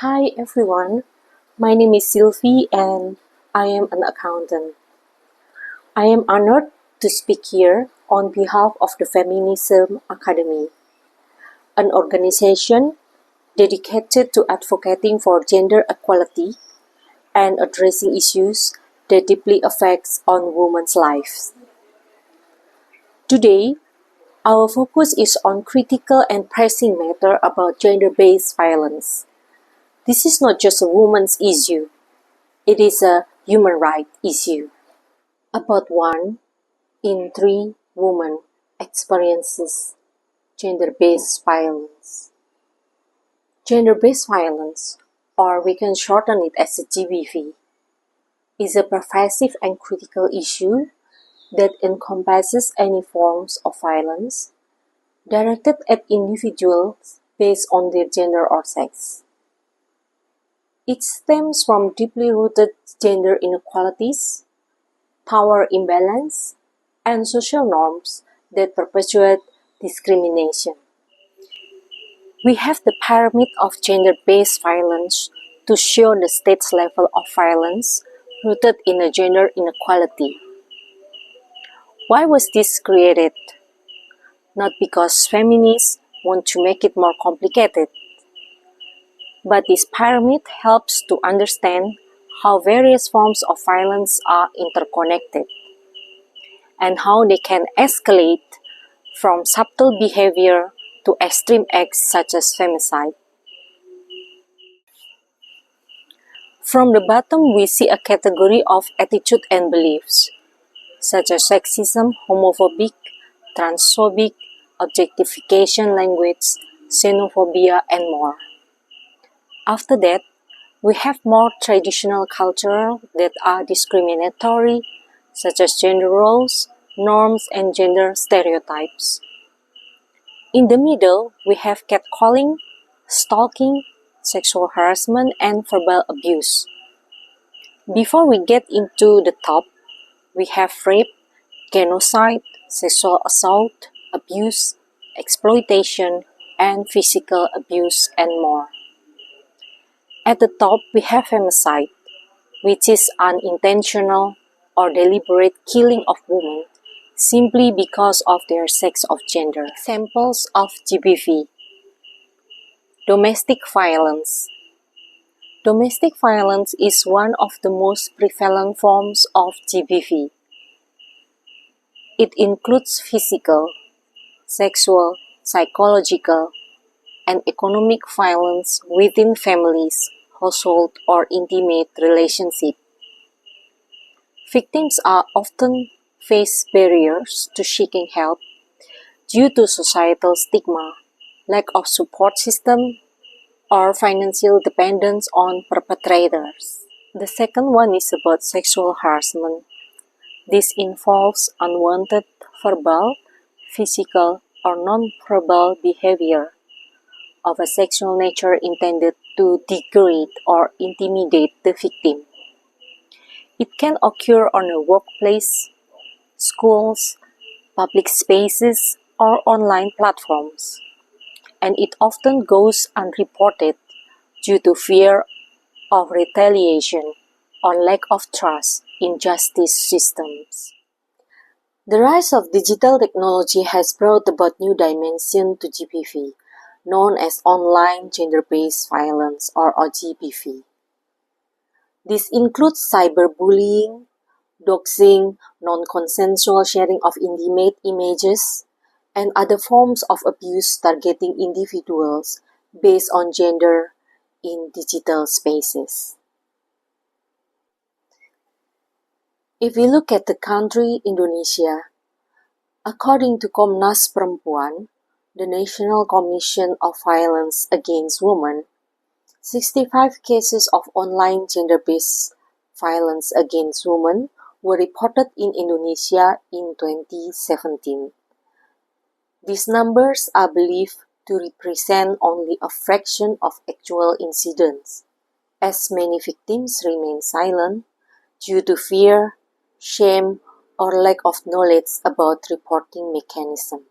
Hi everyone, my name is Sylvie and I am an accountant. I am honored to speak here on behalf of the Feminism Academy, an organization dedicated to advocating for gender equality and addressing issues that deeply affect on women's lives. Today, our focus is on critical and pressing matter about gender-based violence. This is not just a woman's issue, it is a human rights issue. About 1 in 3 women experiences gender-based violence. Gender-based violence, or we can shorten it as a GBV, is a pervasive and critical issue that encompasses any forms of violence directed at individuals based on their gender or sex. It stems from deeply rooted gender inequalities, power imbalance, and social norms that perpetuate discrimination. We have the pyramid of gender-based violence to show the state's level of violence rooted in a gender inequality. Why was this created? Not because feminists want to make it more complicated, but this pyramid helps to understand how various forms of violence are interconnected and how they can escalate from subtle behavior to extreme acts such as femicide. From the bottom, we see a category of attitude and beliefs, such as sexism, homophobic, transphobic, objectification language, xenophobia, and more. After that, we have more traditional culture that are discriminatory, such as gender roles, norms, and gender stereotypes. In the middle, we have catcalling, stalking, sexual harassment, and verbal abuse. Before we get into the top, we have rape, genocide, sexual assault, abuse, exploitation, and physical abuse, and more. At the top, we have femicide, which is unintentional or deliberate killing of women simply because of their sex or gender. Examples of GBV. Domestic violence. Domestic violence is one of the most prevalent forms of GBV. It includes physical, sexual, psychological, and economic violence within families, household, or intimate relationship. Victims are often face barriers to seeking help due to societal stigma, lack of support system, or financial dependence on perpetrators. The second one is about sexual harassment. This involves unwanted verbal, physical, or non-verbal behavior of a sexual nature intended to degrade or intimidate the victim. It can occur on a workplace, schools, public spaces, or online platforms, and it often goes unreported due to fear of retaliation or lack of trust in justice systems. The rise of digital technology has brought about new dimension to GBV, known as online gender-based violence or GBV. This includes cyberbullying, doxing, non-consensual sharing of intimate images, and other forms of abuse targeting individuals based on gender in digital spaces. If we look at the country Indonesia, according to Komnas Perempuan, the National Commission of Violence Against Women, 65 cases of online gender-based violence against women were reported in Indonesia in 2017. These numbers are believed to represent only a fraction of actual incidents, as many victims remain silent due to fear, shame, or lack of knowledge about reporting mechanism.